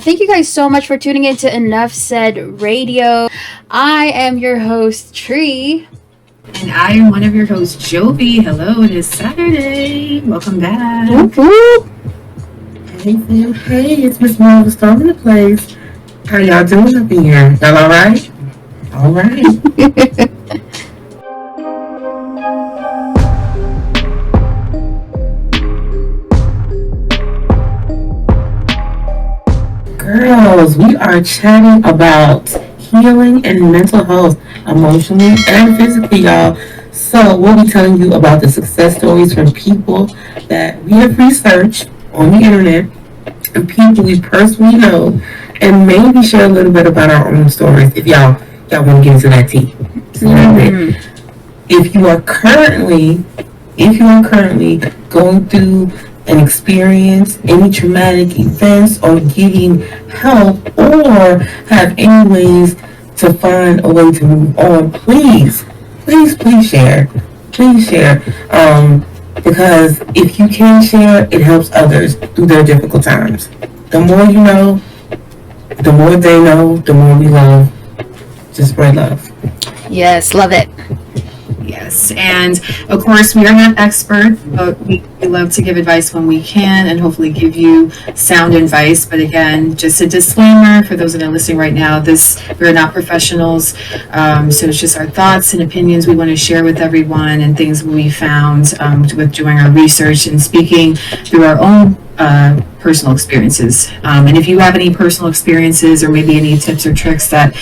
Thank you guys so much for tuning in to Enough Said Radio. I am your host, Tree. And I am one of your hosts, Jovi. Hello, it is Saturday. Welcome back. Whoop, whoop. Hey, Sam. Hey, it's Miss Marvel storming the place. How y'all doing up in here? Y'all all right? All right. Girls, we are chatting about healing and mental health, emotionally and physically, y'all. So we'll be telling you about the success stories from people that we have researched on the internet and people we personally know, and maybe share a little bit about our own stories if y'all want to get into that tea. If you are currently going through an experience, any traumatic events, or getting help, or have any ways to find a way to move on, please share. Please share. Because if you can share, it helps others through their difficult times. The more you know, the more they know, the more we love. Just spread love. Yes, love it. Yes, and of course we are not experts, but we love to give advice when we can and hopefully give you sound advice. But again, just a disclaimer for those that are listening right now, we're not professionals, so it's just our thoughts and opinions we want to share with everyone and things we found with doing our research and speaking through our own personal experiences. And if you have any personal experiences or maybe any tips or tricks that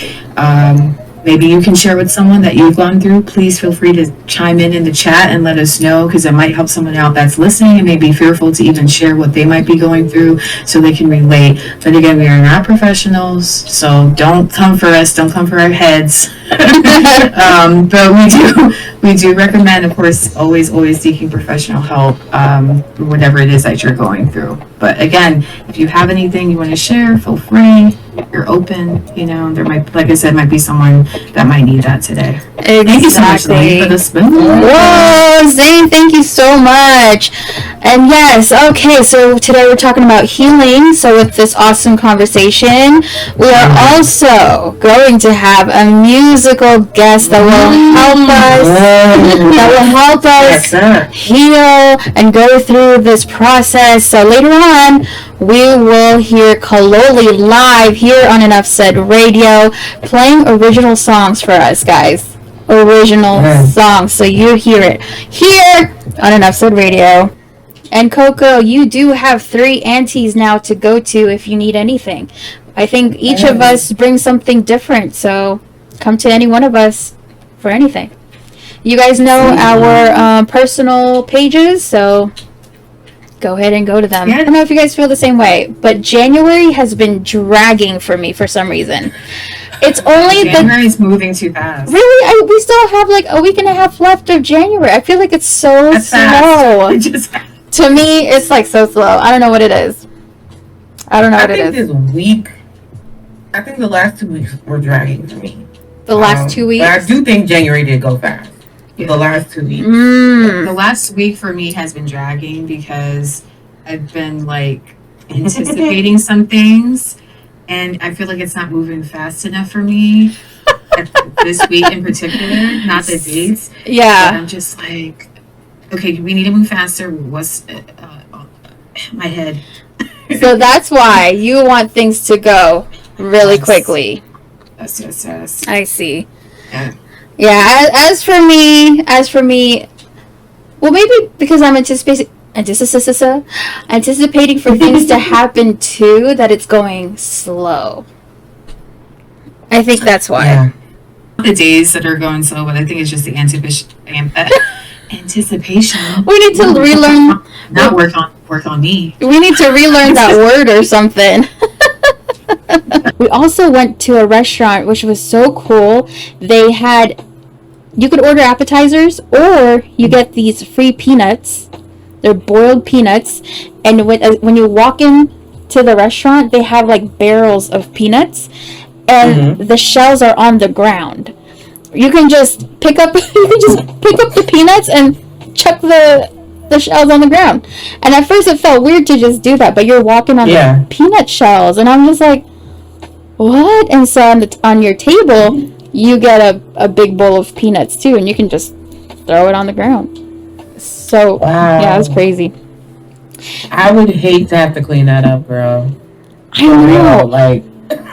maybe you can share with someone that you've gone through, please feel free to chime in the chat and let us know, because it might help someone out that's listening and may be fearful to even share what they might be going through so they can relate. But again, we are not professionals, so don't come for us, don't come for our heads. But we do recommend, of course, always seeking professional help, whatever it is that you're going through. But again, if you have anything you want to share, feel free. You're open, there might, like I said, might be someone that might need that today. Exactly. Thank you so much, Lane, for the spoon. Whoa, Zane, thank you so much. And yes, okay, so today we're talking about healing. So with this awesome conversation, we are also going to have a musical guest that will help us heal and go through this process. So later on, we will hear Kaloli live here on Enough Said Radio, playing original songs for us, guys. Original songs. So you hear it here on Enough Said Radio. And Coco, you do have 3 aunties now to go to if you need anything. I think each of us brings something different, so come to any one of us for anything. You guys know our personal pages, so go ahead and go to them. I don't know if you guys feel the same way, but January has been dragging for me for some reason. It's only January's moving too fast. Really? We still have like a week and a half left of January. I feel like it's so slow. To me, it's like so slow. I don't know what it is. I think this week, I think the last 2 weeks were dragging for me. The last 2 weeks? But I do think January did go fast. The last 2 weeks. The last week for me has been dragging because I've been like anticipating some things, and I feel like it's not moving fast enough for me this week in particular, not the dates. Yeah. But I'm just like, okay, we need to move faster. What's my head? So that's why you want things to go really quickly. Yes. I see. Yeah. As for me, well, maybe because I'm anticipating for things to happen too, that it's going slow. I think that's why. Yeah. The days that are going slow, but I think it's just the anticipation. We need to relearn. Not work on me. We need to relearn that word or something. We also went to a restaurant, which was so cool. You could order appetizers, or you get these free peanuts. They're boiled peanuts, and when you walk in to the restaurant, they have like barrels of peanuts, and the shells are on the ground. You can just pick up the peanuts and chuck the the shells on the ground. And at first it felt weird to just do that, but you're walking on the peanut shells, and I'm just like, what? And so on your table, you get a big bowl of peanuts too, and you can just throw it on the ground. So yeah, it was crazy. I would hate to have to clean that up, girl. I know. Like,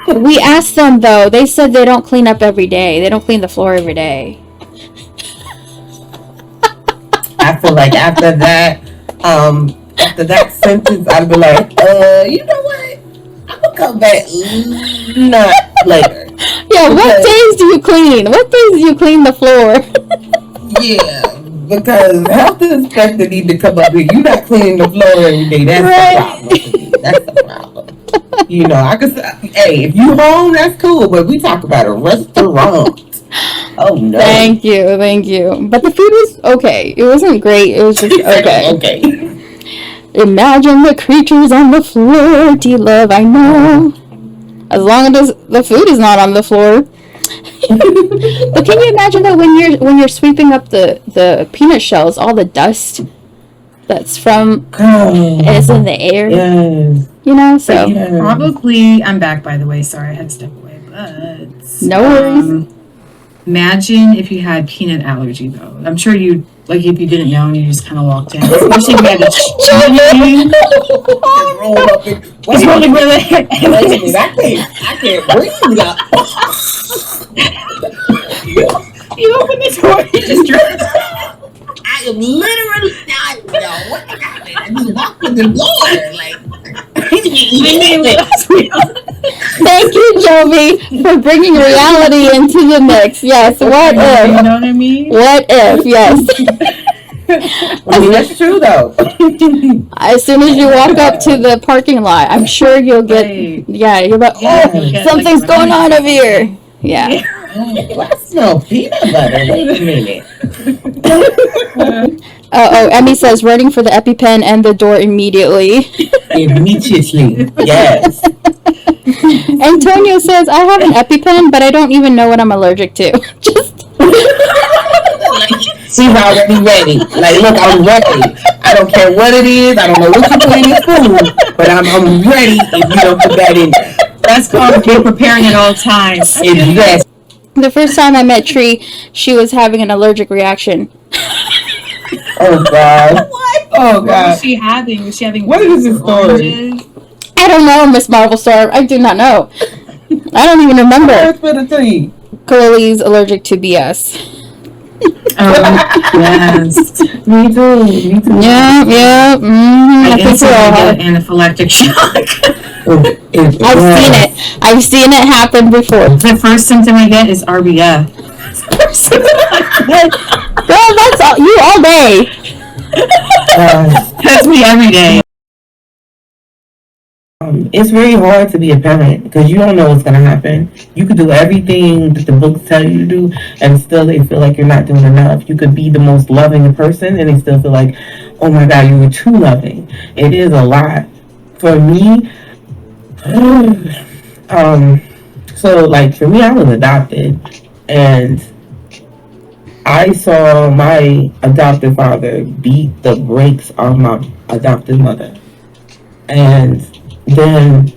we asked them though. They said they don't clean up every day. They don't clean the floor every day. I feel like after that sentence, I'd be like, you know what? I'm gonna come back not later. Yeah, what days do you clean? What days do you clean the floor? Yeah, because health inspector need to come up here. You're not cleaning the floor every day. That's the problem. That's the problem. You know, I could say, hey, if you home, that's cool, but we talk about a restaurant. Oh no. Thank you. But the food was okay. It wasn't great. It was just okay. Okay. Imagine the creatures on the floor, D-Love, I know. As long as the food is not on the floor. But can you imagine that when you're sweeping up the peanut shells, all the dust that's from is in the air? Yes. You know, so probably I'm back, by the way. Sorry, I had to step away, but no worries. Imagine if you had peanut allergy, though. I'm sure you, like, if you didn't know and you just kind of walked in. Especially if you had a chili. Roll up and It's really really. I can't breathe up. You open the door, you just drink. I am literally not. No, what happened? I just walked in the door like. Thank you, Jovi, for bringing reality into the mix. Yes, what if? You know what I mean? What if? Yes. I mean, that's true though. As soon as you walk up to the parking lot, I'm sure you'll get. Right. Yeah, you're like, something's like, going on over here. Yeah. I smell peanut butter. Wait a minute. Emmy says running for the EpiPen and the door immediately. Immediately, yes. Antonio says, I have an EpiPen, but I don't even know what I'm allergic to. Just. She's already ready. Like, look, I'm ready. I don't care what it is. I don't know what you put in your food, but I'm ready if you don't put that in there. That's called be preparing at all times. Yes. The first time I met Tree, she was having an allergic reaction. Oh, God. What? Oh, What God. was she having? Was she having What is this story? oranges? I don't know, Miss Marvel Storm. I do not know. I don't even remember. Kaloli's allergic to BS. Yes. Me too. Yeah. Mm-hmm. I I think instantly we're all get an anaphylactic shock. I've seen it happen before. The first symptom I get is RBF. Girl, that's you all day. That's me every day. It's very hard to be a parent because you don't know what's going to happen. You could do everything that the books tell you to do, and still they feel like you're not doing enough. You could be the most loving person, and they still feel like, oh my God, you were too loving. It is a lot. For me, so like for me, I was adopted, and I saw my adopted father beat the brakes off my adopted mother, and then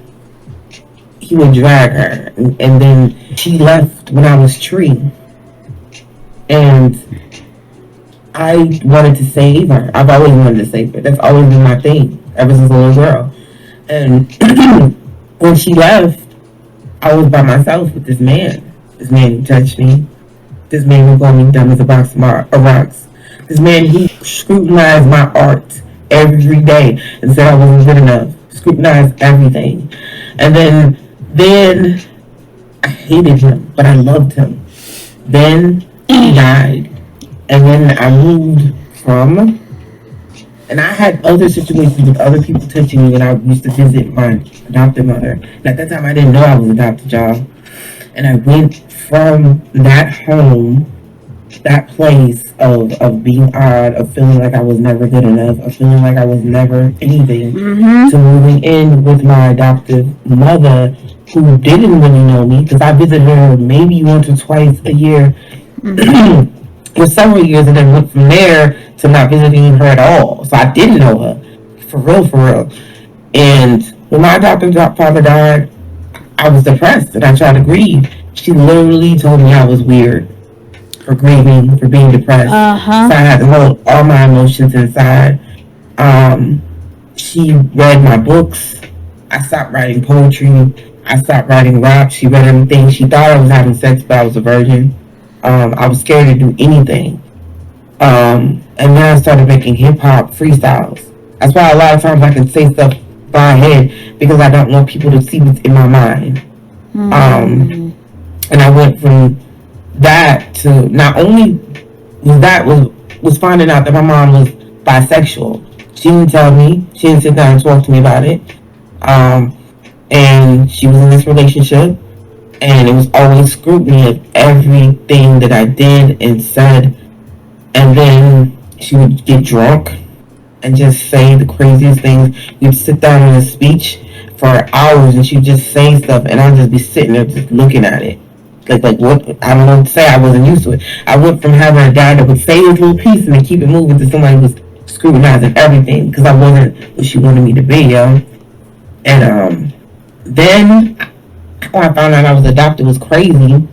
he would drag her, and then she left when I was Tree, and I wanted to save her. I've always wanted to save her. That's always been my thing ever since a little girl. And when she left, I was by myself with this man who touched me, this man who called me dumb as a box of rocks, this man who scrutinized my art every day and said I wasn't good enough. Scrutinized everything. And then I hated him, but I loved him. Then he died. And then I moved from, and I had other situations with other people touching me when I used to visit my adopted mother. And at that time I didn't know I was adopted, y'all. And I went from that home, that place of being odd, of feeling like I was never good enough, of feeling like I was never anything, to moving in with my adoptive mother, who didn't really know me, because I visited her maybe once or twice a year for several years, and then went from there to not visiting her at all. So I didn't know her. For real, for real. And when my adoptive father died, I was depressed and I tried to grieve. She literally told me I was weird for grieving, for being depressed. Uh-huh. So I had to hold all my emotions inside. She read my books. I stopped writing poetry. I stopped writing rap. She read everything. She thought I was having sex, but I was a virgin. I was scared to do anything. And then I started making hip hop freestyles. That's why a lot of times I can say stuff by head because I don't want people to see what's in my mind. And I went from that to not only was finding out that my mom was bisexual. She didn't tell me. She didn't sit down and talk to me about it. And she was in this relationship, and it was always scrutiny of everything that I did and said. And then she would get drunk and just say the craziest things. You'd sit down in a speech for hours, and she'd just say stuff, and I'd just be sitting there just looking at it. Like what? I don't know what to say. I wasn't used to it. I went from having a dad that would say his little piece and then keep it moving to somebody who was scrutinizing everything because I wasn't what she wanted me to be, yo. And then when I found out I was adopted, it was crazy.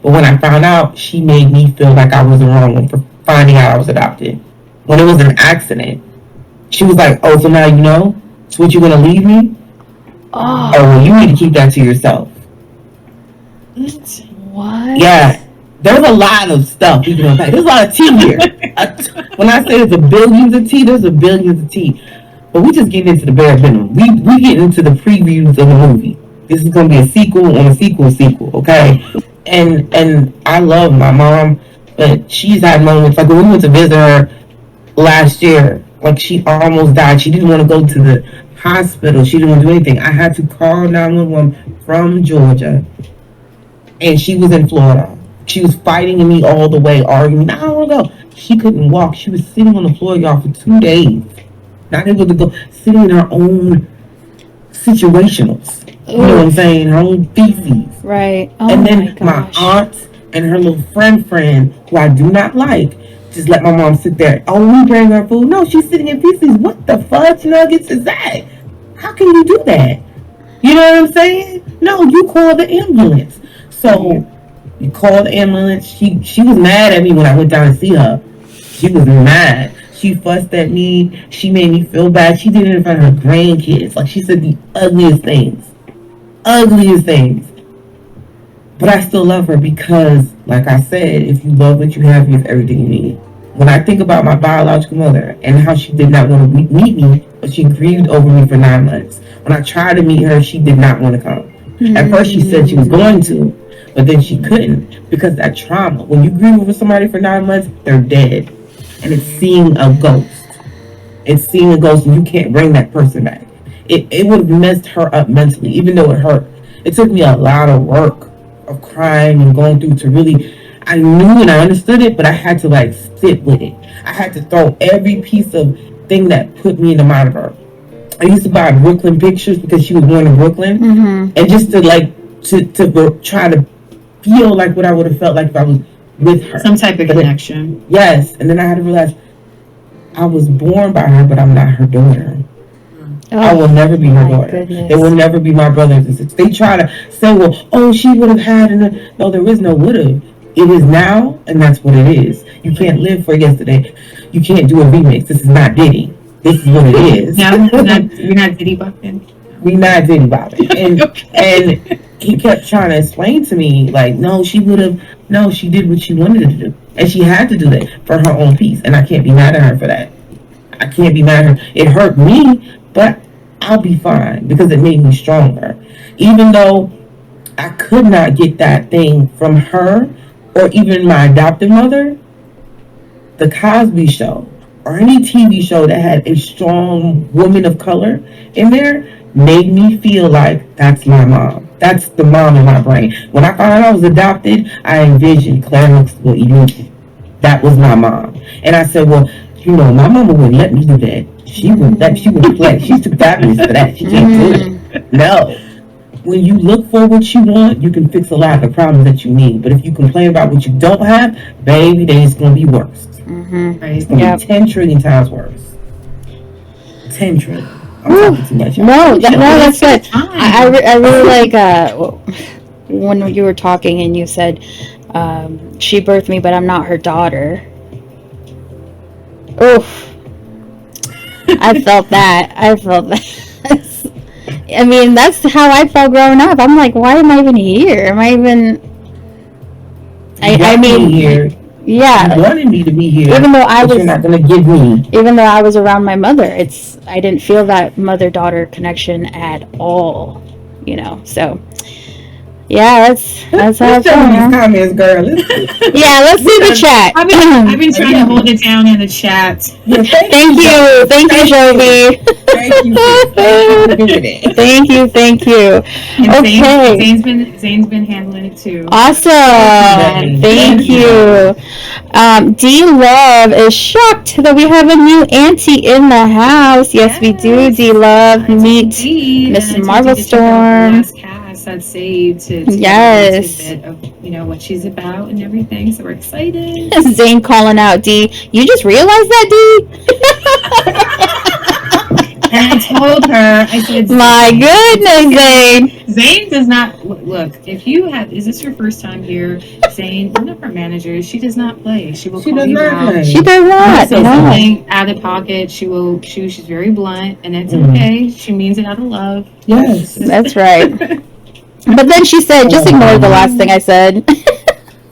But when I found out, she made me feel like I was wrong for finding out I was adopted. When it was an accident, she was like, "Oh, so now you know? So what, you gonna leave me? Oh, well, you need to keep that to yourself." What? Yeah, there's a lot of stuff we can unpack. There's a lot of tea here. When I say there's a billions of tea, there's a billions of tea. But we just getting into the bare minimum. We get into the previews of the movie. This is gonna be a sequel on a sequel, okay? And I love my mom, but she's had moments like when we went to visit her last year, like she almost died. She didn't want to go to the hospital. She didn't want to do anything. I had to call 911 from Georgia, and she was in Florida. She was fighting me all the way, arguing, "I don't want to go." She couldn't walk. She was sitting on the floor, y'all, for 2 days. Not able to go, sitting in her own situationals. You know what I'm saying? Her own feces. Right. Oh, and then my aunt and her little friend, who I do not like, just let my mom sit there. Oh, we bring her food. No, she's sitting in feces. What the fudge nuggets is that? How can you do that? You know what I'm saying? No, you call the ambulance. So you call the ambulance. She was mad at me when I went down to see her. She was mad. She fussed at me. She made me feel bad. She did it in front of her grandkids. Like, she said the ugliest things. Ugliest things. But I still love her because, like I said, if you love what you have everything you need. When I think about my biological mother and how she did not want to meet me, but she grieved over me for 9 months. When I tried to meet her, she did not want to come. At first she said she was going to, but then she couldn't because that trauma. When you grieve over somebody for 9 months, they're dead. And it's seeing a ghost. It's seeing a ghost, and you can't bring that person back. It would have messed her up mentally, even though it hurt. It took me a lot of work of crying and going through to really, I knew and I understood it, but I had to like sit with it. I had to throw every piece of thing that put me in the mind of her. I used to buy Brooklyn pictures because she was born in Brooklyn, and just to like to try to feel like what I would have felt like if I was with her. Some type of connection. Yes, and then I had to realize I was born by her, but I'm not her daughter. Oh, I will never be her daughter. Goodness. They will never be my brothers and sisters. They try to say, well, oh, she would have had, no, there is no would have. It is now, and that's what it is. You can't live for yesterday. You can't do a remix. This is not Diddy. This is what it is. No, you're not Diddy Bumpin'? We not Diddy Boppin'. And, and he kept trying to explain to me, like, no, she would have, no, she did what she wanted to do. And she had to do that for her own peace. And I can't be mad at her for that. I can't be mad at her. It hurt me, but I'll be fine because it made me stronger. Even though I could not get that thing from her or even my adoptive mother, the Cosby Show or any TV show that had a strong woman of color in there made me feel like that's my mom. That's the mom in my brain. When I found out I was adopted, I envisioned Claire Huxtable Elite. That was my mom. And I said, well, you know, my mama wouldn't let me do that. She wouldn't play. She's too fabulous for that. She can't do it. No. when you look for what you want, you can fix a lot of the problems that you need. But if you complain about what you don't have, baby, then it's going to be worse. Mm-hmm. It's going to be 10 trillion times worse. 10 trillion. I'm talking too much. No, that's good. I really like when you were talking and you said she birthed me, but I'm not her daughter. Oof. I felt that. I mean, that's how I felt growing up. I'm like, why am I even here? Am I even? I mean, here. Yeah. You wanted me to be here. Even though you're not gonna give me. Even though I was around my mother, I didn't feel that mother-daughter connection at all. So. Yeah, that's how it's going. These comments, girl. Yeah, let's see the chat. I've been trying to hold it down in the chat. Yeah, thank you, Jovi. Thank you. And Okay. Zane's been handling it too. Awesome. Thank you. D-Love is shocked that we have a new auntie in the house. Yes, we do. D-Love, meet Miss Marvel Storm. That's saved to yes. get a bit of what she's about and everything, so we're excited. Zane calling out D. You just realized that, D? And I told her, I said, my goodness, Zane. Zane does not look. If you have, is this your first time here? Zane, one of her managers, she does not play. She will call you out. She does not. Say something out of pocket. She's very blunt, and it's okay. She means it out of love. Yes, that's right. But then she said, just ignore the last thing I said.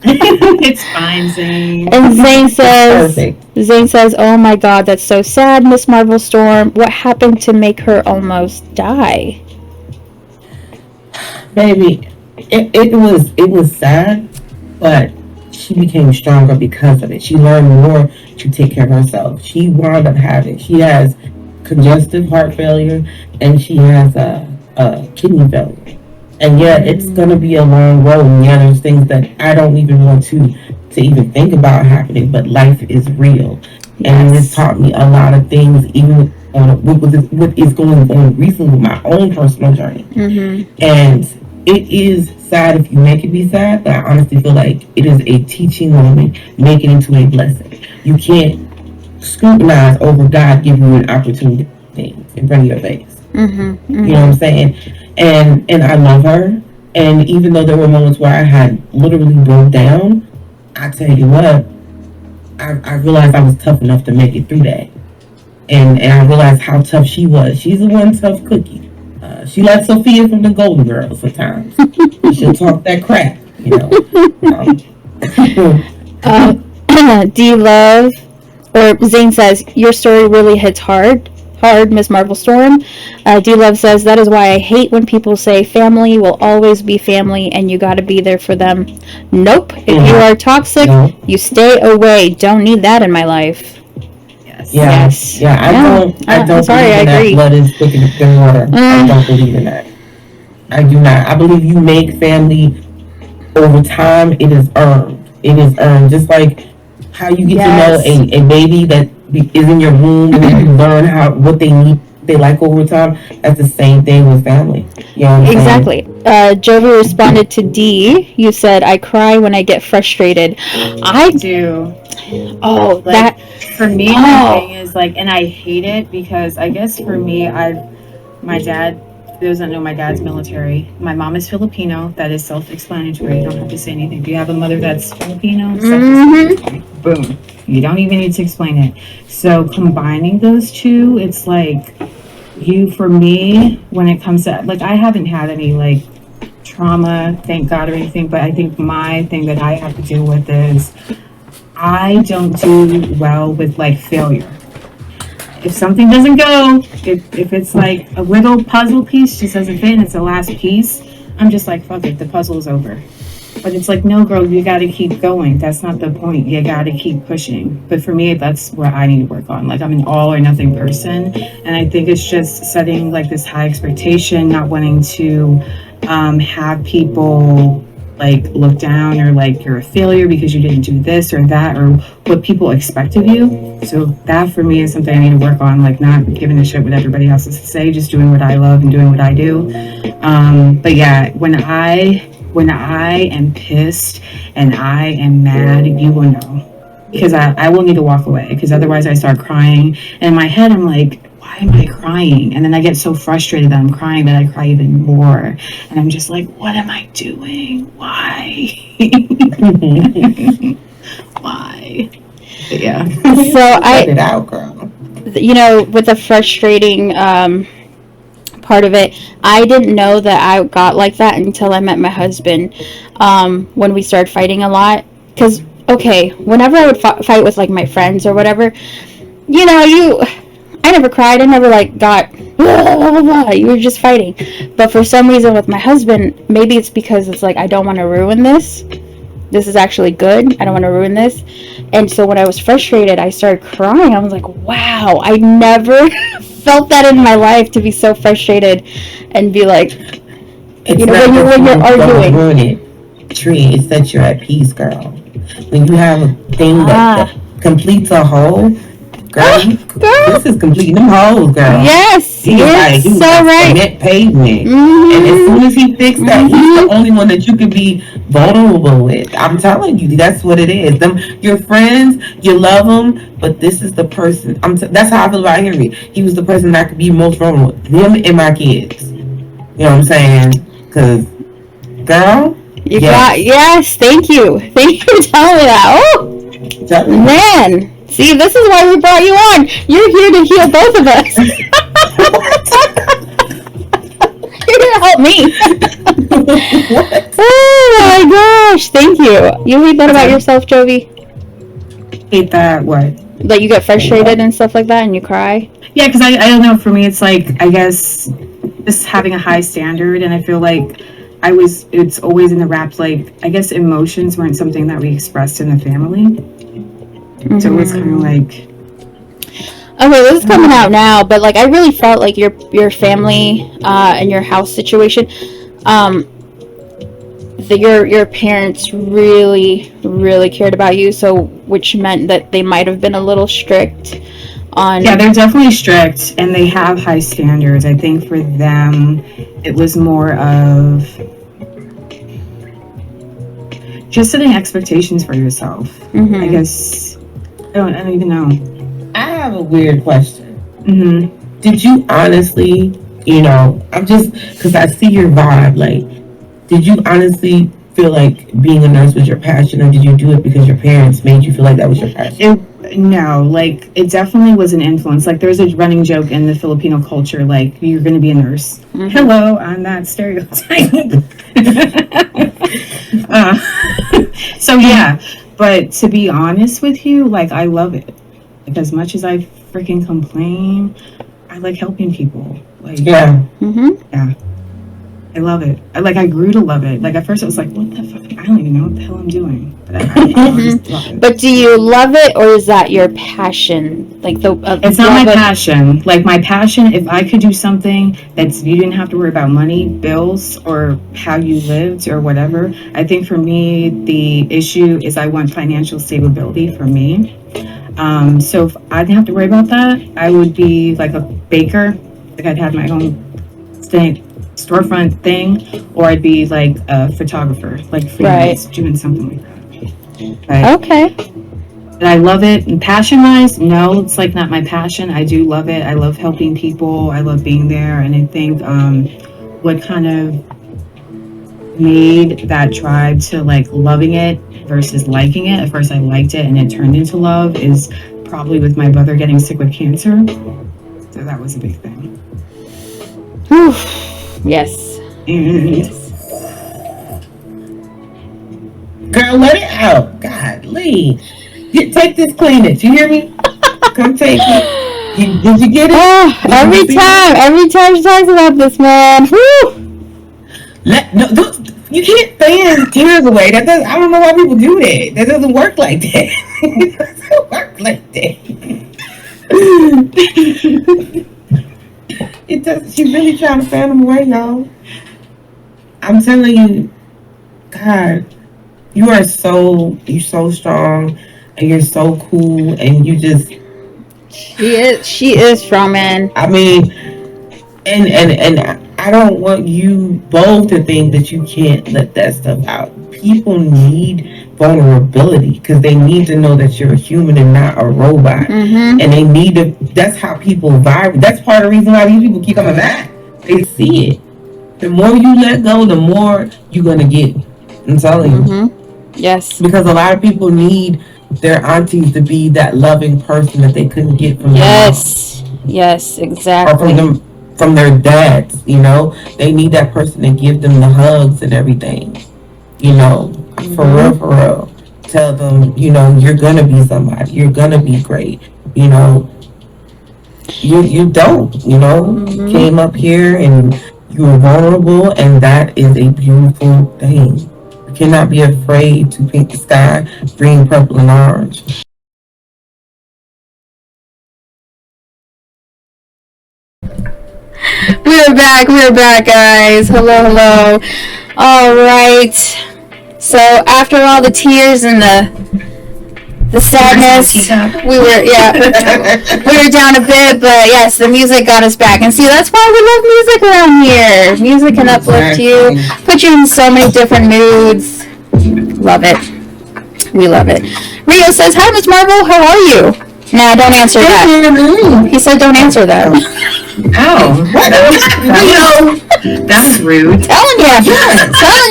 It's fine, Zane. And Zane says, oh my God, that's so sad, Miss Marvel Storm. What happened to make her almost die? Baby, it was sad, but she became stronger because of it. She learned more to take care of herself. She has congestive heart failure, and she has a kidney failure. And it's gonna be a long road. And there's things that I don't even want to even think about happening. But life is real, and it's taught me a lot of things. Even what is going on recently with my own personal journey. Mm-hmm. And it is sad if you make it be sad. But I honestly feel like it is a teaching moment. Make it into a blessing. You can't scrutinize over God giving you an opportunity in front of your face. Mm-hmm. Mm-hmm. You know what I'm saying? And I love her. And even though there were moments where I had literally broke down, I tell you what, I realized I was tough enough to make it through that. And I realized how tough she was. She's a one tough cookie. She like Sophia from the Golden Girls sometimes. She'll talk that crap, D-Love, or Zane says, your story really hits hard, Miss Marvel Storm. D-Love says, that is why I hate when people say family will always be family and you gotta be there for them. Nope. If you are toxic, you stay away. Don't need that in my life. Yes. Yeah. I don't sorry, believe in I agree. That blood is thicker than water. I don't believe in that. I do not. I believe you make family over time. It is earned. Just like how you get to know a baby that is in your womb and you learn what they like over time. That's the same thing with family. Exactly. Jovi responded to D. You said, I cry when I get frustrated. I do. Oh, like, that for me, the thing is and I hate it because I guess for me, my dad. For those that know, my dad's military. My mom is Filipino. That is self-explanatory. You don't have to say anything. If you have a mother that's Filipino, boom. You don't even need to explain it. So combining those two, it's for me, when it comes to I haven't had any trauma, thank God, or anything. But I think my thing that I have to deal with is I don't do well with failure. If something doesn't go, if it's a little puzzle piece just doesn't fit and it's the last piece, I'm just fuck it, the puzzle's over. But it's no, girl, you got to keep going. That's not the point. You got to keep pushing. But for me, that's what I need to work on. I'm an all or nothing person. And I think it's just setting this high expectation, not wanting to have people like looked down or like you're a failure because you didn't do this or that or what people expect of you. So that for me is something I need to work on, like not giving a shit what everybody else has to say, just doing what I love and doing what I do. But yeah, when I am pissed and I am mad, you will know. Because I will need to walk away, because otherwise I start crying. And in my head, I'm like, why am I crying? And then I get so frustrated that I'm crying that I cry even more. And I'm just like, what am I doing? Why? Why? But yeah. So Let it out, girl. with the frustrating part of it, I didn't know that I got like that until I met my husband. When we started fighting a lot, because okay, whenever I would fight with like my friends or whatever, I never cried. I never like got blah, blah, blah, blah. You were just fighting. But for some reason with my husband, maybe it's because it's like I don't want to ruin this. This is actually good. I don't want to ruin this. And so when I was frustrated, I started crying. I was like, wow, I never felt that in my life, to be so frustrated and be like, It's when you're arguing. Ruin it. Tree, it's that you're at peace, girl. When you have a thing that completes a whole, girl, this is completing them holes, girl. Yes, you're so right. Cement pavement. And as soon as he fixed that, he's the only one that you can be vulnerable with. I'm telling you, that's what it is. Your friends, you love them, but this is the person. That's how I feel about Henry. He was the person that I could be most vulnerable with. Them and my kids. You know what I'm saying? Because, girl, yes, thank you for telling me that. Oh, man. See, this is why we brought you on. You're here to heal both of us. You're here to help me. Oh my gosh, thank you. You hate that about yourself, Jovi? Hate that what? Like you get frustrated and stuff like that and you cry? Yeah, because I don't know, for me it's like, I guess, just having a high standard, and I feel like it's always in the wraps, like, I guess emotions weren't something that we expressed in the family. So it was kind of like, okay, this is coming out now, but like I really felt like your family and your house situation, your parents really, really cared about you. So which meant that they might have been a little strict on. Yeah, they're definitely strict, and they have high standards. I think for them, it was more of just setting expectations for yourself. I guess. I don't even know. I have a weird question. Mm-hmm. Did you honestly, I'm just, because I see your vibe, like, did you honestly feel like being a nurse was your passion, or did you do it because your parents made you feel like that was your passion? No, like, it definitely was an influence. Like, there's a running joke in the Filipino culture, like, you're going to be a nurse. Mm-hmm. Hello, I'm that stereotype. So, yeah. But to be honest with you, like, I love it. Like, as much as I freaking complain, I like helping people. Like, yeah. Yeah. I love it. I grew to love it. Like, at first it was like, what the fuck? I don't even know what the hell I'm doing. But I just love it. But do you love it, or is that your passion? Like it's not my passion. Like, my passion, if I could do something that's, you didn't have to worry about money, bills, or how you lived or whatever. I think for me, the issue is I want financial stability for me. So if I didn't have to worry about that, I would be like a baker. Like, I'd have my own storefront thing, or I'd be like a photographer, like freelance, doing something like that. Okay. But I love it. And passion-wise, no, it's like not my passion. I do love it. I love helping people. I love being there. And I think what kind of made that drive to like loving it versus liking it. At first I liked it and it turned into love, is probably with my brother getting sick with cancer. So that was a big thing. Whew. Yes. Yes. Girl, let it out. Golly. Take this, clean it. You hear me? Come take it. Did you get it? Oh, every time she talks about this, man. Whew. You can't fan tears away. I don't know why people do that. That doesn't work like that. It doesn't work like that. It does. She's really trying to fan them away, y'all. I'm telling you, God, you're so strong, and you're so cool, and you just, She is strong, man. I mean, and I don't want you both to think that you can't let that stuff out. People need vulnerability because they need to know that you're a human and not a robot. Mm-hmm. And they need to. That's how people vibe. That's part of the reason why these people keep coming back. They see it. The more you let go, the more you're gonna get. I'm telling you. Mm-hmm. Yes. Because a lot of people need their aunties to be that loving person that they couldn't get from Yes. Yes, or exactly. from their dads. You know, they need that person to give them the hugs and everything. You know, for real. Tell them, you know, you're gonna be somebody. You're gonna be great. You know, you don't. You know, you came up here and you were vulnerable, and that is a beautiful thing. You cannot be afraid to paint the sky green, purple, and orange. We're back, guys. Hello. All right. So after all the tears and the sadness, we were down a bit, but yes, the music got us back. And see, that's why we love music around here. Music can uplift you, put you in so many different moods. Love it. We love it. Rio says, "Hi, Miss Marvel. How are you?" Nah, don't answer that. He said, "Don't answer that." Oh, that was rude. Telling you,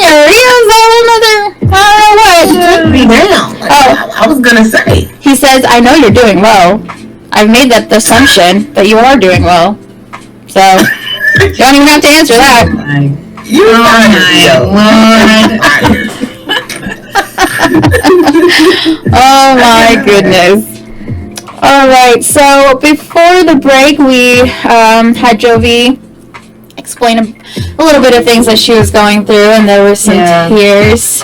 Rio's a whole nother. I don't know what. Took me down. I was gonna say. He says, "I know you're doing well. I've made that assumption that you are doing well. So you don't even have to answer that." You Oh my goodness. All right. So before the break, we had Jovi explain a little bit of things that she was going through, and there were some tears.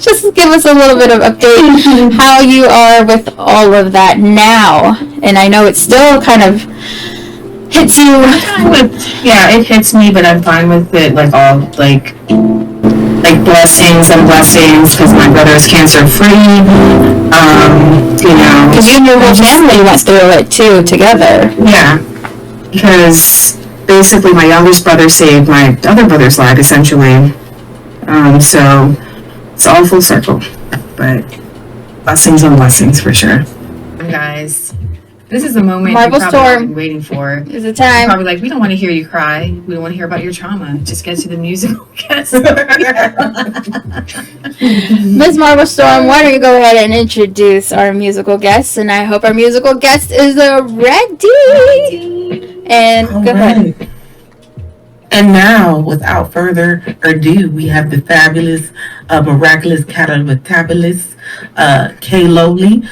Just give us a little bit of update how you are with all of that now. And I know it still kind of hits you. Yeah, it hits me, but I'm fine with it. Like all like blessings and blessings because my brother is cancer free. You know, because you and your whole family went through it too together. Yeah, because basically my youngest brother saved my other brother's life essentially. So it's all full circle, but blessings on blessings for sure. Guys, this is a moment Marvel you've probably Storm been waiting for. is the time. Probably like, we don't want to hear you cry. We don't want to hear about your trauma. Just get to the musical guest. Ms. Marvel Storm, why don't you go ahead and introduce our musical guest? And I hope our musical guest is ready. And go ahead. And now, without further ado, we have the fabulous, miraculous, catalyst, Kaloli.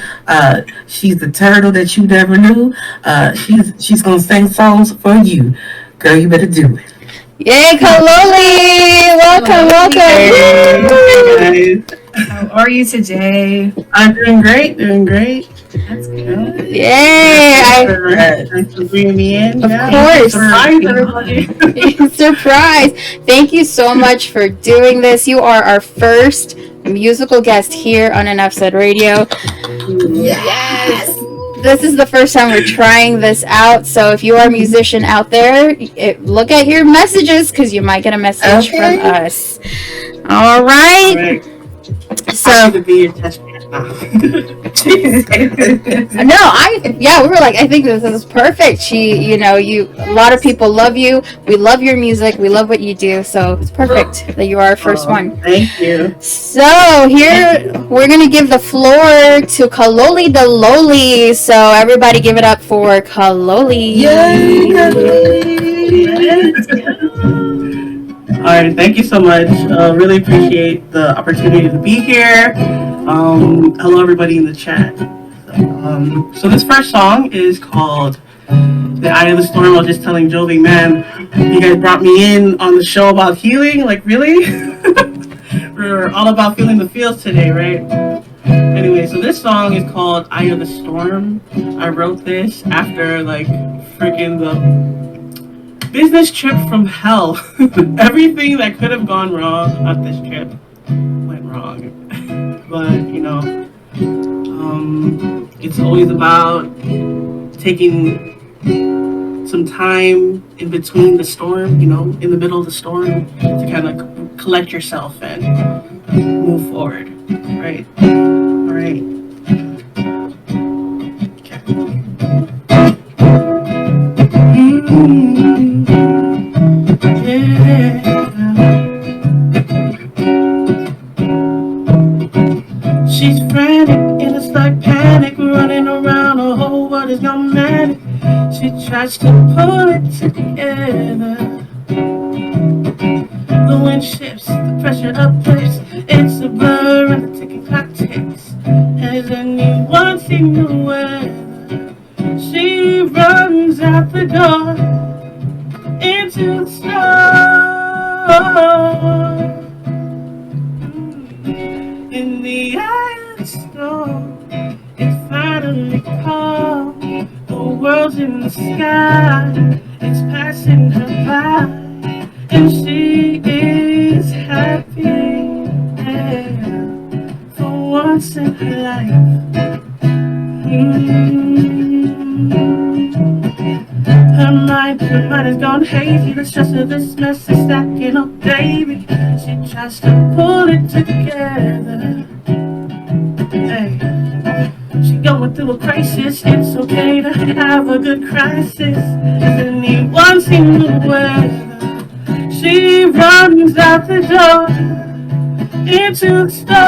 She's the turtle that you never knew. She's gonna sing songs for you, girl. You better do it. Yay, Kaloli! Welcome. Hey, how are you today? I'm doing great. That's good. Yay! Thanks for bringing me in. Of course. Surprise, everybody. Surprise! Thank you so much for doing this. You are our first musical guest here on Enough Said Radio. Yes! This is the first time we're trying this out, so if you are a musician out there, look at your messages because you might get a message from us. All right. So to be your test. we were like, I think this is perfect. A lot of people love you. We love your music. We love what you do. So it's perfect that you are our first one. Thank you. So here we're gonna give the floor to Kaloli.Da.Lowly. So everybody, give it up for Kaloli. Yay! All right, thank you so much. Really appreciate the opportunity to be here. Hello, everybody in the chat. So this first song is called "The Eye of the Storm." I was just telling Jovi, man, you guys brought me in on the show about healing. Like, really? We're all about feeling the feels today, right? Anyway, so this song is called "Eye of the Storm." I wrote this after freaking the business trip from hell. Everything that could have gone wrong on this trip went wrong. But, it's always about taking some time in between the storm, in the middle of the storm, to kind of collect yourself and move forward. Right? All right. Okay. Yeah. She's frantic and it's like panic, running around a whole world is gone manic. She tries to pull it together. The wind shifts, the pressure uplifts. It's a blur and the ticking clock ticks. Has anyone seen the weather? She runs out the door into the storm. In the eye of the storm, it's finally calm. The world's in the sky, it's passing her by, and she is happy, yeah, for once in her life. Her mind has gone hazy. The stress of this mess is stacking up, baby. She tries to pull it together. Hey, she going through a crisis. It's okay to have a good crisis. Has anyone seen the weather? She runs out the door into the storm.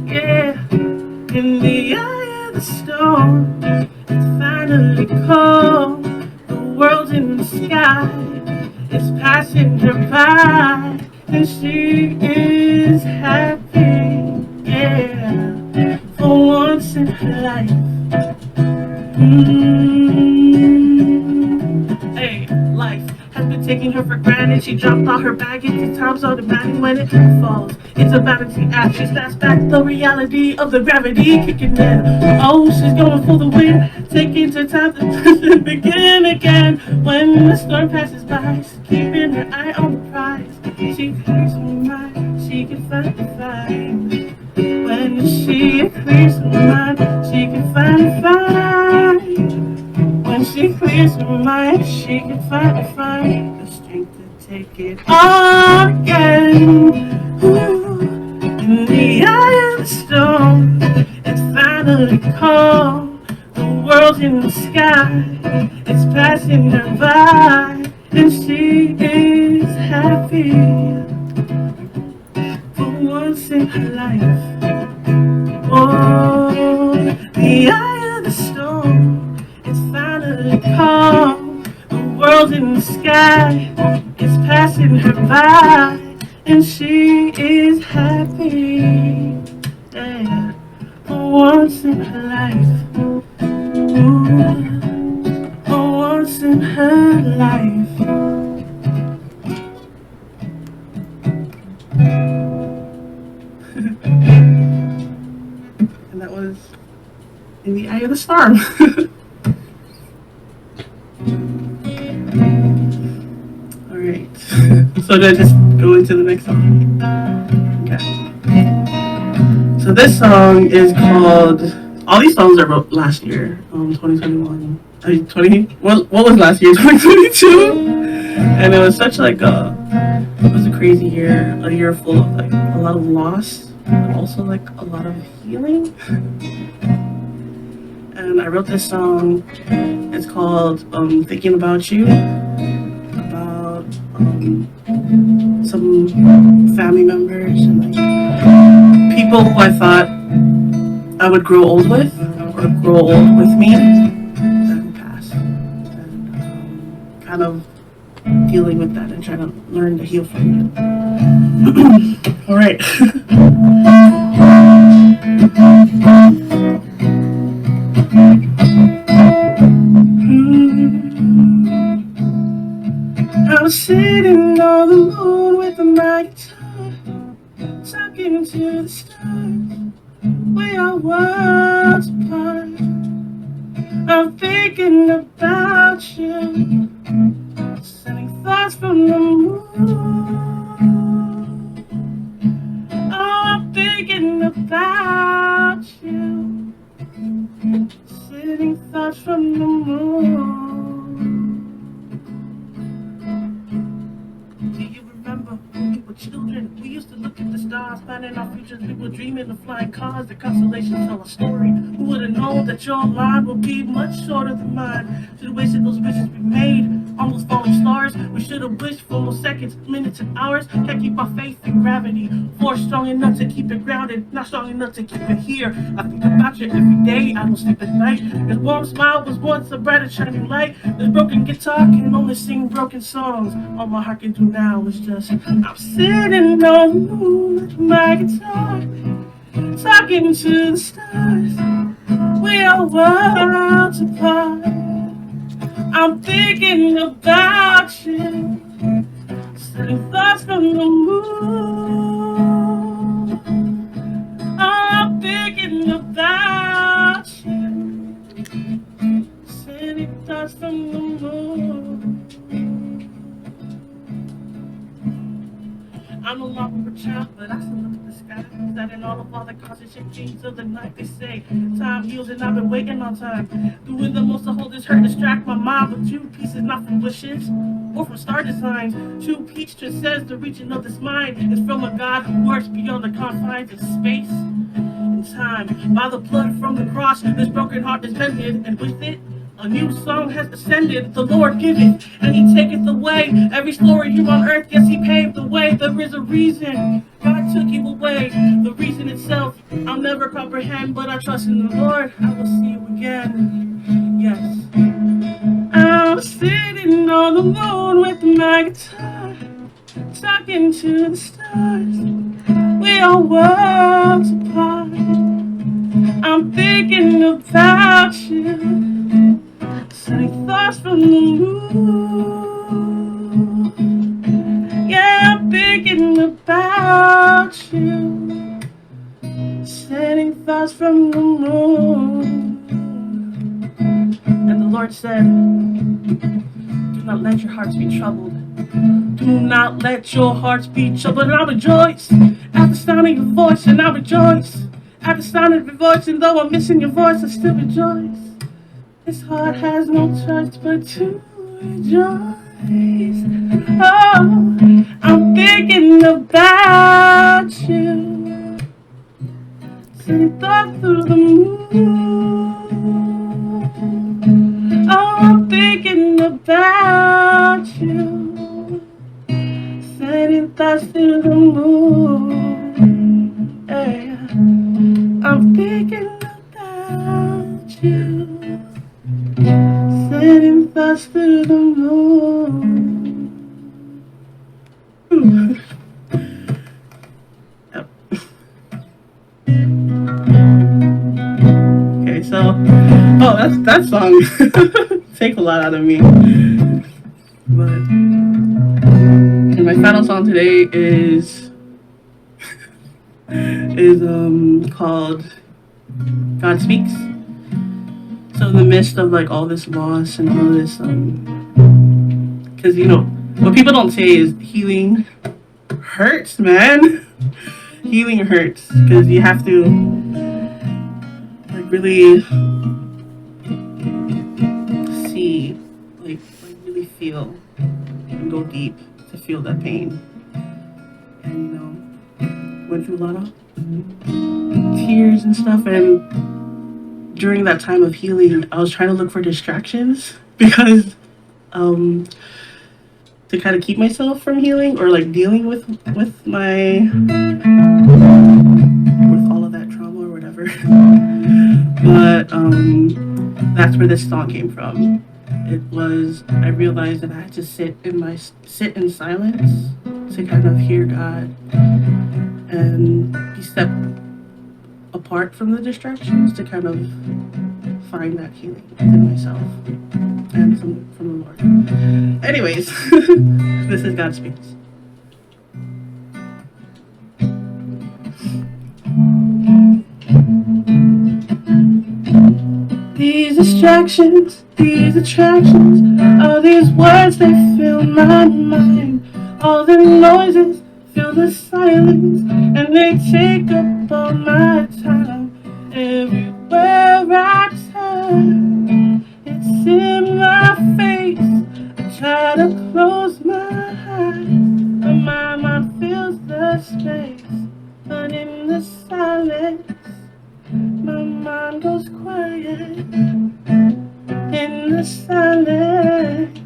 Yeah, in the eye of the storm, it's finally cold. The world's in the sky, it's passing her by, and she is happy, yeah, for once in her life. Hey, life has been taking her for granted. She dropped all her baggage. The time's automatic when it falls. It's a balancing act. She snaps back the reality of the gravity kicking in. Oh, she's going for the win. Taking her time to begin again. When the storm passes by, she's keeping her eye on the prize. She clears her mind. She can find the find. When she clears her mind, she can find the find. When she clears her mind, she can find the strength to take it on again. Ooh, in the eye of the storm, it's finally calm. The world's in the sky, it's passing her by, and she is happy for once in her life. Oh, the eye of the storm, it's finally calm. The world in the sky is passing her by, and she is happy, yeah, for once in her life. Ooh, for once in her life. And that was In the Eye of the Storm. Alright. So then just go into the next song. Okay. So this song is called, all these songs I wrote last year, 2021. What was last year? 2022? And it was such it was a crazy year. A year full of a lot of loss, but also a lot of healing. And I wrote this song. It's called Thinking About You. About some family members and people who I thought I would grow old with, or grow old with me, who passed. And kind of dealing with that and trying to learn to heal from it. All right. I was sitting on the moon with my guitar, talking to the stars. We are worlds apart. I'm thinking about you, sending thoughts from the moon. Oh, I'm thinking about you, sending thoughts from the moon. Do you remember when we were children? We used to look at the stars, planning our futures. We were dreaming of flying cars. The constellations tell a story. Who would have known that your line would be much shorter than mine? Should have wasted those wishes we made, almost falling stars. We should have wished for more seconds, minutes, and hours. Can't keep our faith in gravity. Force strong enough to keep it grounded, not strong enough to keep it here. I think about you every day. I don't sleep at night. Your warm smile was once a brighter shining light. This broken guitar can only sing broken songs. All my heart can do now is just I'm sitting on the moon with my guitar, talking to the stars. We are worlds apart. I'm thinking about you, sending thoughts from the moon. I'm thinking about you, sending thoughts from the moon. I'm no longer a child, but I still look at the sky. That in all of the constant dreams of the night. They say time heals, and I've been waiting on time. Doing the most to hold this hurt, distract my mind with two pieces, not from wishes or from star designs. Two peach says the region of this mind is from a God who works beyond the confines of space and time. By the blood from the cross, this broken heart is mended, and with it, a new song has ascended. The Lord giveth, and He taketh away. Every story here on earth, yes, He paved the way. There is a reason God took you away. The reason itself I'll never comprehend, but I trust in the Lord. I will see you again. Yes. I'm sitting on the moon with my guitar, talking to the stars. We are worlds apart. I'm thinking about you, sending thoughts from the moon. Yeah, I'm thinking about you, sending thoughts from the moon. And the Lord said, do not let your hearts be troubled. Do not let your hearts be troubled. And I rejoice at the sound of your voice, and I rejoice at the sound of your voice. And though I'm missing your voice, I still rejoice. This heart has no choice but to rejoice. Oh, I'm thinking about you, sending thoughts through the moon. Oh, I'm thinking about you, sending thoughts through the moon. Yeah. I'm thinking about you, sending thoughts through the moon. Yep. Okay, so that song takes a lot out of me. But and my final song today is called God Speaks. So in the midst of like all this loss and all this because what people don't say is healing hurts, man. Healing hurts because you have to like really see, like really feel and go deep to feel that pain. And went through a lot of tears and stuff, and during that time of healing I was trying to look for distractions because to kind of keep myself from healing or like dealing with my with all of that trauma or whatever. But that's where this song came from. It was, I realized that I had to sit in silence to kind of hear God and be step apart from the distractions to kind of find that healing within myself and from the Lord. Anyways, this is God Speaks. These distractions, these attractions, all these words they fill my mind. All the noises fill the silence, and they take up all my time. Everywhere I turn, it's in my face. I try to close my eyes, but my mind fills the space. But in the silence, my mind goes quiet. In the silence,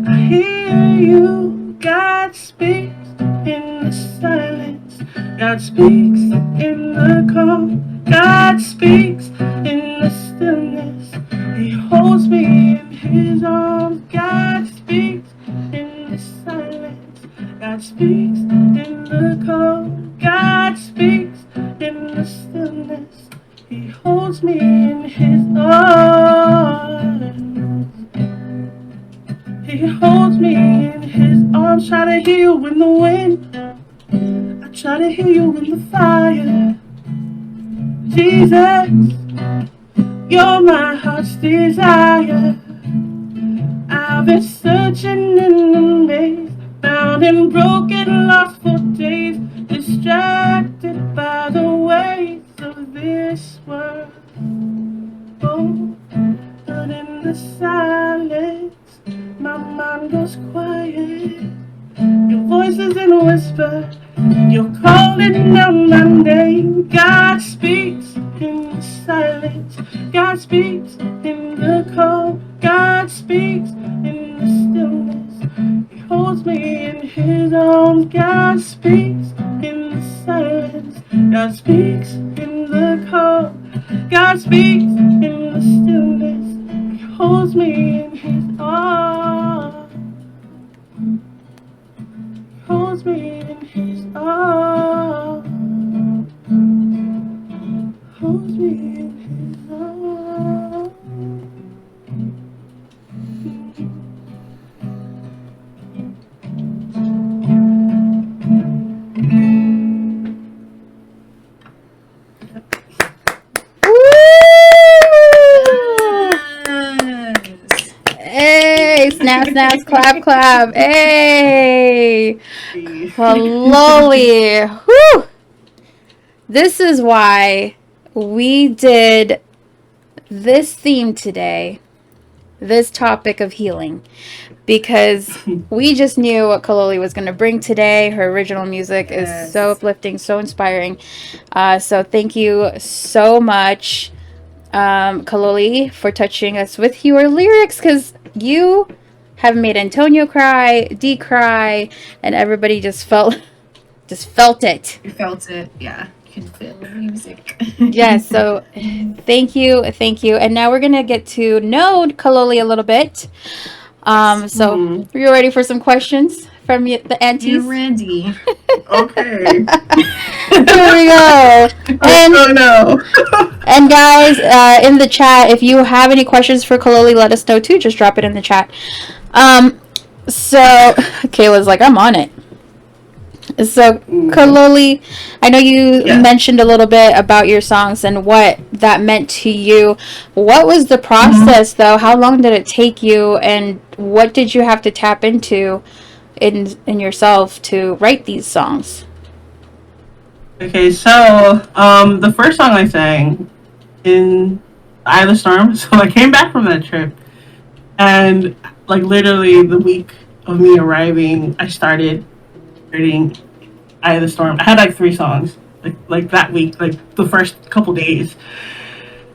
I hear you. God speaks in the silence. God speaks in the calm. God speaks in the stillness. He holds me in his arms. God speaks in the silence. God speaks in the calm. God speaks in the stillness. He holds me in his arms. He holds me in his arms. Try to hear you in the wind. I try to hear you in the fire. Jesus, you're my heart's desire. I've been searching in the maze, bound and broken, lost for days, distracted by the ways of this world. Oh, but in the silence, my mind goes quiet. Your voice is in a whisper. You're calling out my name. God speaks in the silence. God speaks in the calm. God speaks in the stillness. He holds me in his arms. God speaks in the silence. God speaks in the calm. God speaks in the stillness. He holds me in his arms. Holds me in his arms. Holds me in his arms. Hey, snap, snaps, clap, clap. Hey, Kaloli. Whew. This is why we did this theme today, this topic of healing, because we just knew what Kaloli was going to bring today. Her original music is so uplifting, so inspiring. So thank you so much, Kaloli, for touching us with your lyrics, because you have made Antonio cry, Dee cry, and everybody just felt it. You felt it, yeah. You can feel the music. Yes, so thank you. And now we're gonna get to know Kaloli a little bit. So are you ready for some questions from the aunties? You're ready. Okay. Here we go. Oh no. And guys, in the chat, if you have any questions for Kaloli, let us know too. Just drop it in the chat. So Kayla's like, I'm on it. So Kaloli, I know you mentioned a little bit about your songs and what that meant to you. What was the process though? How long did it take you, and what did you have to tap into in yourself to write these songs? Okay, so the first song I sang in Eye of the Storm. So I came back from that trip, and like literally the week of me arriving, I started writing Eye of the Storm. I had like 3 songs like that week, like the first couple days.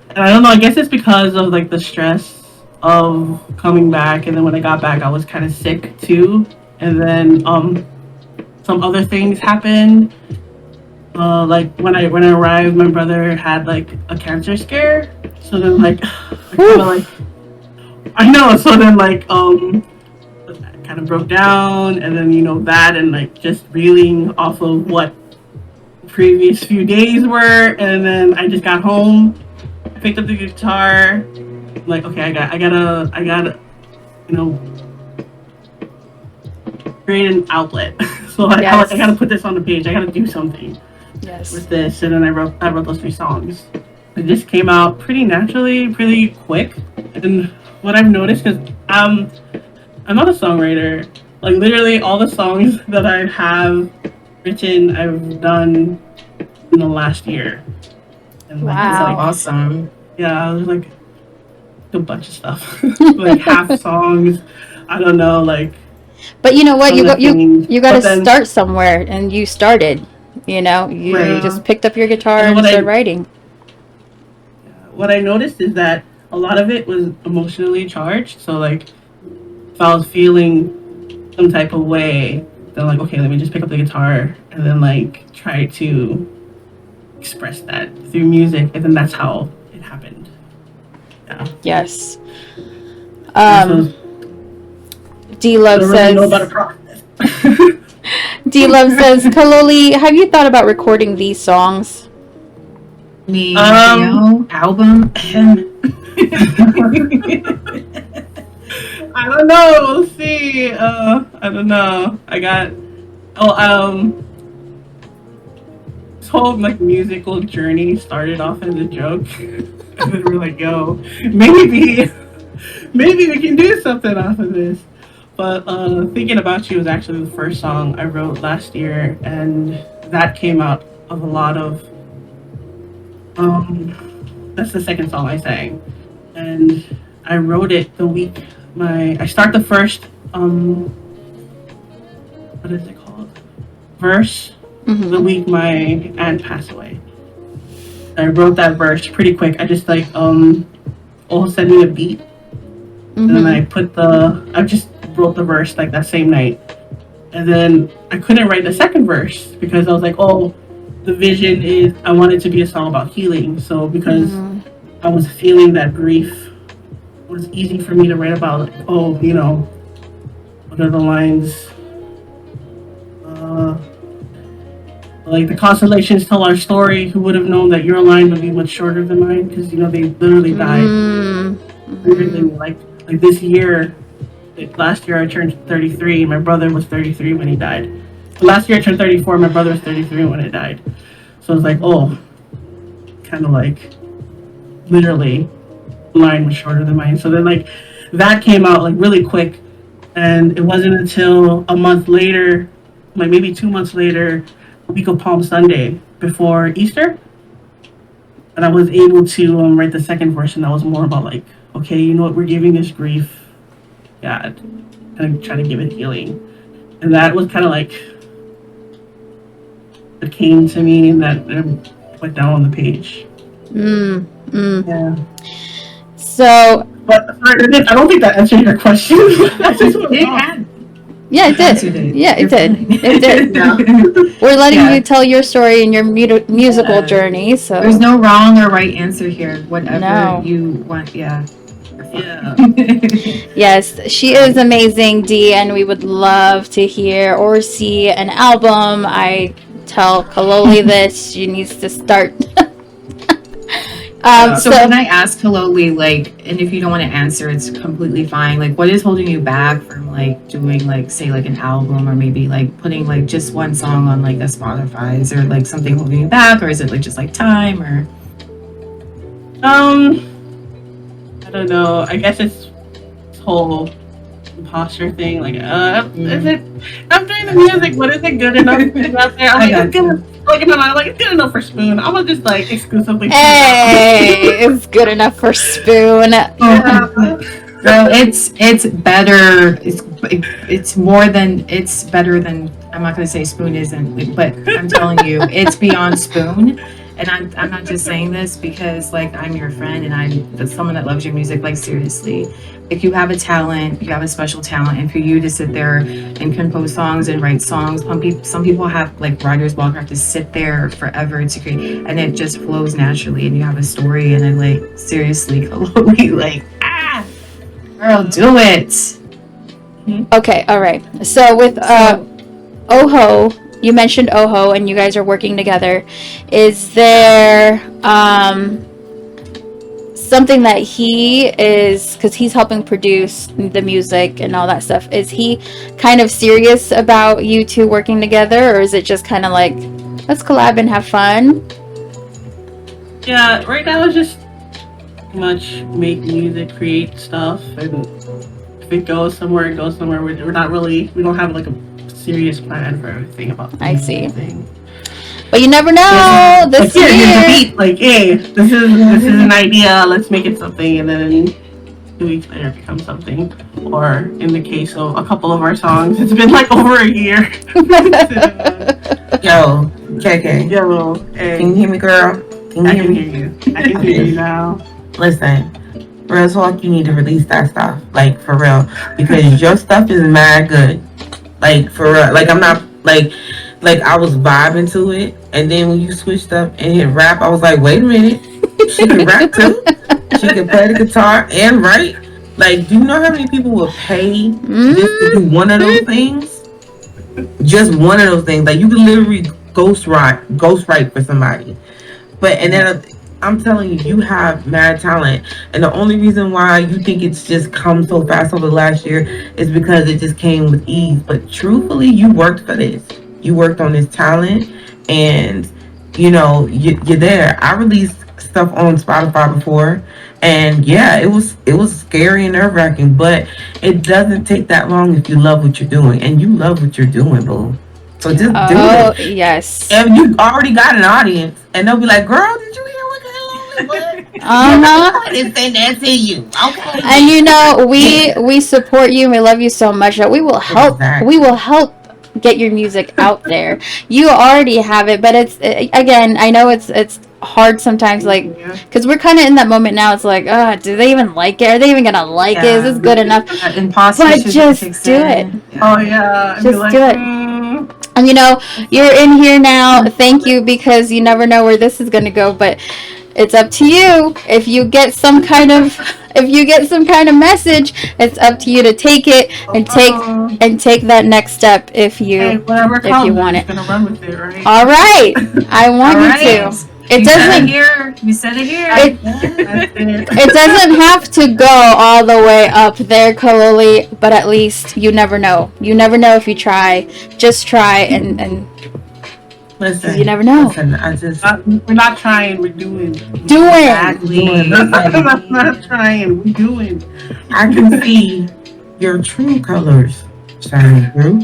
And I don't know, I guess it's because of like the stress of coming back, and then when I got back I was kind of sick too. And then some other things happened. Like when I arrived, my brother had like a cancer scare. So then like I kind of like I know. So then like I kind of broke down, and then that, and like just reeling off of what the previous few days were, and then I just got home. I picked up the guitar. I'm like, okay, I gotta create an outlet. So I gotta put this on the page. I gotta do something with this, and then I wrote those 3 songs. It just came out pretty naturally, pretty quick. And what I've noticed is I'm not a songwriter. Like literally all the songs that I have written, I've done in the last year. And like, Wow. it's like, Awesome. yeah, there's like a bunch of stuff, like half songs. I don't know, like. But you know what? You got to But then- start somewhere, and you started. You know, you Right. just picked up your guitar And and what I- started writing. What I noticed is that a lot of it was emotionally charged. So like, if I was feeling some type of way, then like, okay, let me just pick up the guitar and then like try to express that through music, and then that's how it happened. Yeah. Yes. So D-Love I don't really know about a says. process. D-Love says, Kaloli, have you thought about recording these songs? Me, album. I don't know. We'll see. I don't know. I got. This whole like musical journey started off as a joke, and then we're like, "Yo, maybe we can do something off of this." But "Thinking About You" was actually the first song I wrote last year, and that came out of a lot of. That's the second song I sang, and I wrote it the week I start the first what is it called, verse, the week my aunt passed away. I wrote that verse pretty quick. I just like sent me a beat, and then I just wrote the verse like that same night, and then I couldn't write the second verse because I was like, oh, the vision is I want it to be a song about healing. So because I was feeling that grief, it was easy for me to write about, like, oh, you know, what are the lines? Like the constellations tell our story. Who would have known that your line would be much shorter than mine? Because you know they literally died. Everything like this year, last year I turned 33. My brother was 33 when he died. Last year I turned 34. My brother was 33 when he died. So it's like, oh, kind of like literally line was shorter than mine. So then like that came out like really quick, and it wasn't until a month later, like maybe 2 months later, the week of Palm Sunday before Easter, and I was able to write the second verse, and that was more about like, okay, you know what, we're giving this grief, God, and trying to give it healing, and that was kind of like it came to me and that went down on the page. Yeah. So, but I don't think that answered your question. Yeah, it did. Yeah, it did. It did. We're letting you tell your story and your musical journey. So there's no wrong or right answer here. Whatever you want. Yeah. Yes, she is amazing, Dee, and we would love to hear or see an album. I tell Kaloli this; she needs to start. So can I ask Kaloli, like, and if you don't want to answer, it's completely fine. Like, what is holding you back from like doing like say like an album or maybe like putting like just one song on like a Spotify? Is there like something holding you back, or is it like just like time or? I don't know. I guess it's this whole imposter thing. Like, is it? I'm doing the music, but is it good enough out there? I'm like, it's good enough for Spoon. I'm gonna just like exclusively. Hey, it's good enough for Spoon. Well, it's better. It's more than it's better than. I'm not gonna say Spoon isn't, but I'm telling you, it's beyond Spoon. And I'm not just saying this because like I'm your friend and I'm someone that loves your music. Like seriously, like you have a talent, you have a special talent, and for you to sit there and compose songs and write songs, some people have like writer's block, have to sit there forever to create, and it just flows naturally. And you have a story, and I'm like seriously, Kaloli, like girl, do it. Okay, all right. So with Oho. You mentioned Oho, and you guys are working together. Is there something that he is, because he's helping produce the music and all that stuff, is he kind of serious about you two working together, or is it just kind of like, let's collab and have fun? Yeah, right now it's just much make music, create stuff, and if it goes somewhere, it goes somewhere. We're not really, we don't have like a serious plan for everything about I see. thing. But you never know. This Like, here's the year. beat. Like, hey, this is an idea. Let's make it something, and then 2 weeks later it becomes something. Or in the case of a couple of our songs, it's been like over a year. Yo, KK. Yo, hey, Can you hear me, girl? Can you I hear can me? hear you. I can hear you now. Listen, real talk, you need to release that stuff. Like, for real. Because your stuff is mad good. Like, for real. Like, I'm not, like I was vibing to it. And then when you switched up and hit rap, I was like, wait a minute. She can rap too? She can play the guitar and write? Like, do you know how many people will pay just to do one of those things? Just one of those things. Like, you can literally ghostwrite for somebody. But, and then I'm telling you, you have mad talent. And the only reason why you think it's just come so fast over the last year is because it just came with ease. But truthfully, you worked for this. You worked on this talent. And, you know, you're there. I released stuff on Spotify before. And yeah, it was scary and nerve-wracking. But it doesn't take that long if you love what you're doing. And you love what you're doing, boo. So just do Oh, it. yes. And you already got an audience, and they'll be like, "Girl, did you hear what Kaloli was?" Uh-huh. They say that to you, okay? And you know, we support you and we love you so much that we will help. Exactly. We will help get your music out there. You already have it, but it's again, I know it's hard sometimes, like, because we're kind of in that moment now. It's like, do they even like it? Are they even gonna like it? Is this good enough? Imposter But syndrome just kicks do in. it. Oh yeah. I'd be Just do it. And you know, you're in here now. Thank you, because you never know where this is gonna go. But it's up to you. If you get some kind of message, it's up to you to take it and take that next step if you Hey, whatever if comes, you want it. Gonna run with it, right? All right, I want All you right. to. It You said it doesn't. here. You said it here. It doesn't have to go all the way up there, Kaloli, but at least you never know. You never know if you try. Just try and Listen, you never know. Listen, I just We're not trying. We're doing. doing. That's not trying. We're doing. I can see your true colors shining through.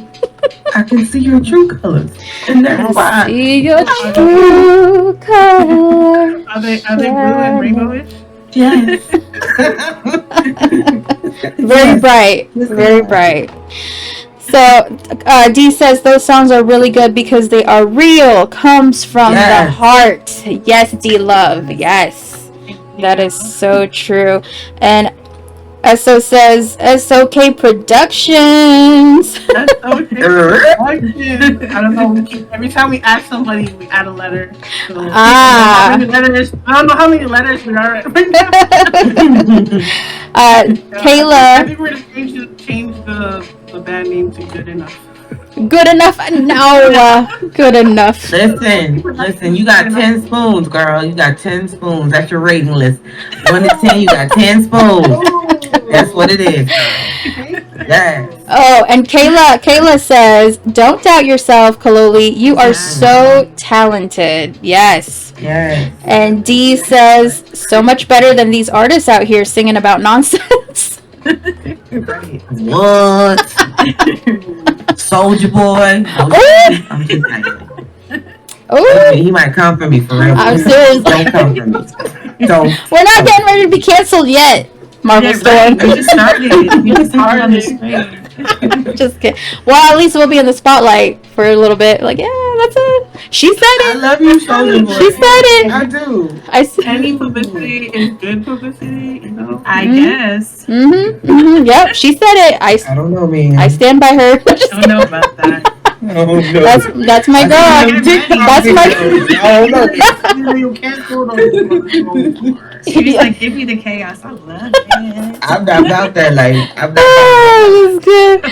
I can see your true colors, and that's I why. see your true color. Are they blue and rainbowish? Yes. Very bright. Very bright. So, D says those songs are really good because they are real. Comes from the heart. Yes, D Love. Yes. That is so true. And SO says SOK Productions. That's okay. I don't know. Every time we ask somebody, we add a letter. So I don't know how many letters we are at right now. Kayla. I think we're going to change the band name to Good Enough. Good enough? No. Good enough. Listen, you got 10 spoons, girl. You got 10 spoons. That's your rating list. 1 to 10, you got 10 spoons. That's what it is. Yes. Oh, and Kayla says, don't doubt yourself, Kaloli. You are so talented. Yes. Yes. And D says, so much better than these artists out here singing about nonsense. What? Soldier Boy. I'm just Ooh. He might come for me for real. I'm serious. Don't come for me. Don't. We're not getting ready to be canceled yet, Marvel Storm. We just started. We just started on the screen. Just kidding. Well, at least we'll be in the spotlight for a little bit. Like, yeah, that's it. She said I it. love you, Soldier Boy. She said it. I do. Any publicity is good publicity, you know? I guess. Yep, she said it. I don't know, man. I stand by her. I don't know about that. Oh, no. That's my girl. That's my You can't go to She's like, give me the chaos. I love it. I'm not about that life. I'm not Oh, that's good.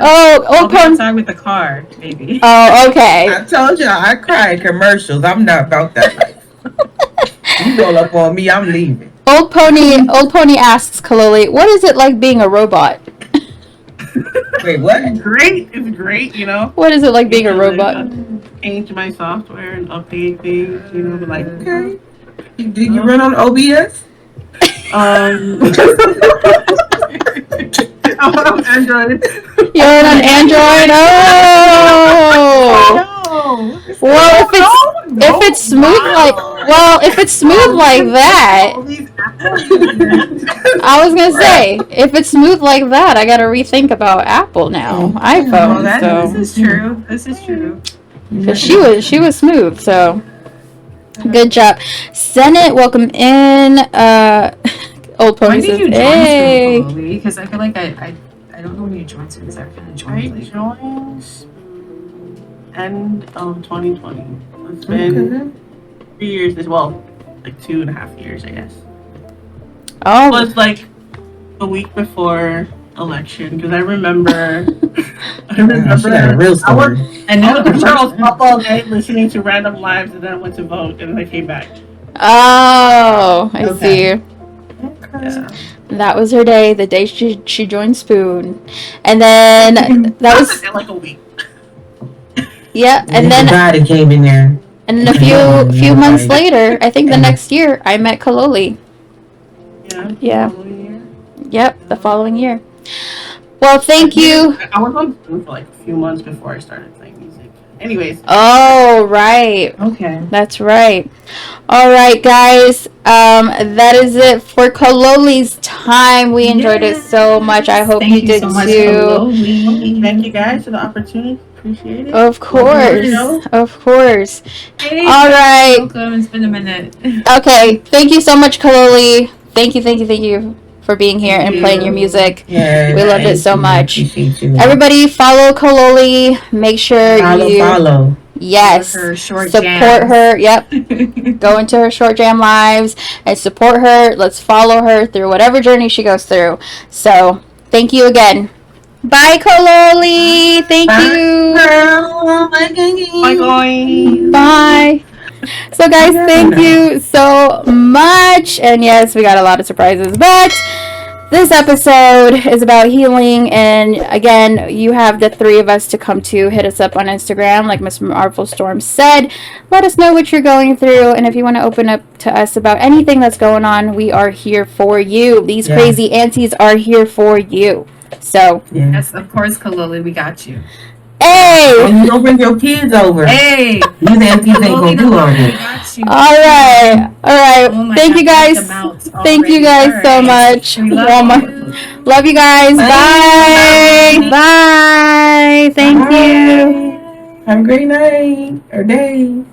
I'll be Pony. outside with the car, maybe. Oh, okay. I told y'all I cry in commercials. I'm not about that life. You roll up on me, I'm leaving. Old Pony asks Kaloli, what is it like being a robot? Wait, what? It's great, you know? What is it like being a robot? Change my software and update things, you know, like, Okay. Did you run on OBS? I'm on Android. You're on Android? Oh! Well, if it's smooth like that, I was gonna say, if it's smooth like that, I gotta rethink about Apple now, iPhone. This is true. So she was smooth. So good job, Senate. Welcome in. Old Pony When did says, you join "Hey." school, because I feel like I don't know when you joined school, because I kind of I joined late. joined end of 2020. So it's been 3 years as well, like 2.5 years, I guess. It Oh, was like a week before election because I remember. She got a real story. I I know. was Charles up all night listening to random lives, and then I went to vote, and I came back. oh, I Okay. see. Yeah. That was her day, the day she joined Spoon, and then that was like a week. yeah, and then God came in there. and then a few months later, I think the next year, I met Kaloli. Yeah. Yep, the following year. Well, thank you. I was on Spoon for like a few months before I started playing music. Anyways. Oh, right. Okay. That's right. All right, guys. That is it for Kaloli's time. We enjoyed it so much. I hope you did so much, too. Kaloli. Thank you guys for the opportunity. Appreciate it. Of course. Of course. Hey, All right. welcome. It's been a minute. Okay. Thank you so much, Kaloli. Thank you for being here and playing your music. Yeah, We loved it so much. You. Everybody follow Kaloli. Make sure Follow. Yes. Her short support jams. her. Yep. Go into her short jam lives and support her. Let's follow her through whatever journey she goes through. So thank you again. Bye, Kaloli. Thank you. Bye. So guys, thank you so much. And yes, we got a lot of surprises, but this episode is about healing, and again, you have the three of us to come to. Hit us up on Instagram, like Miss Marvel Storm said. Let us know what you're going through, and if you want to open up to us about anything that's going on, we are here for you. These crazy aunties are here for you. So, yes, of course, Kaloli, we got you. Hey! And you don't bring your kids over. Hey! These aunties ain't gonna do all this. All right. Oh Thank you guys. Thank you guys so much. Love you guys. Bye. Bye. Thank you. Have a great night or day.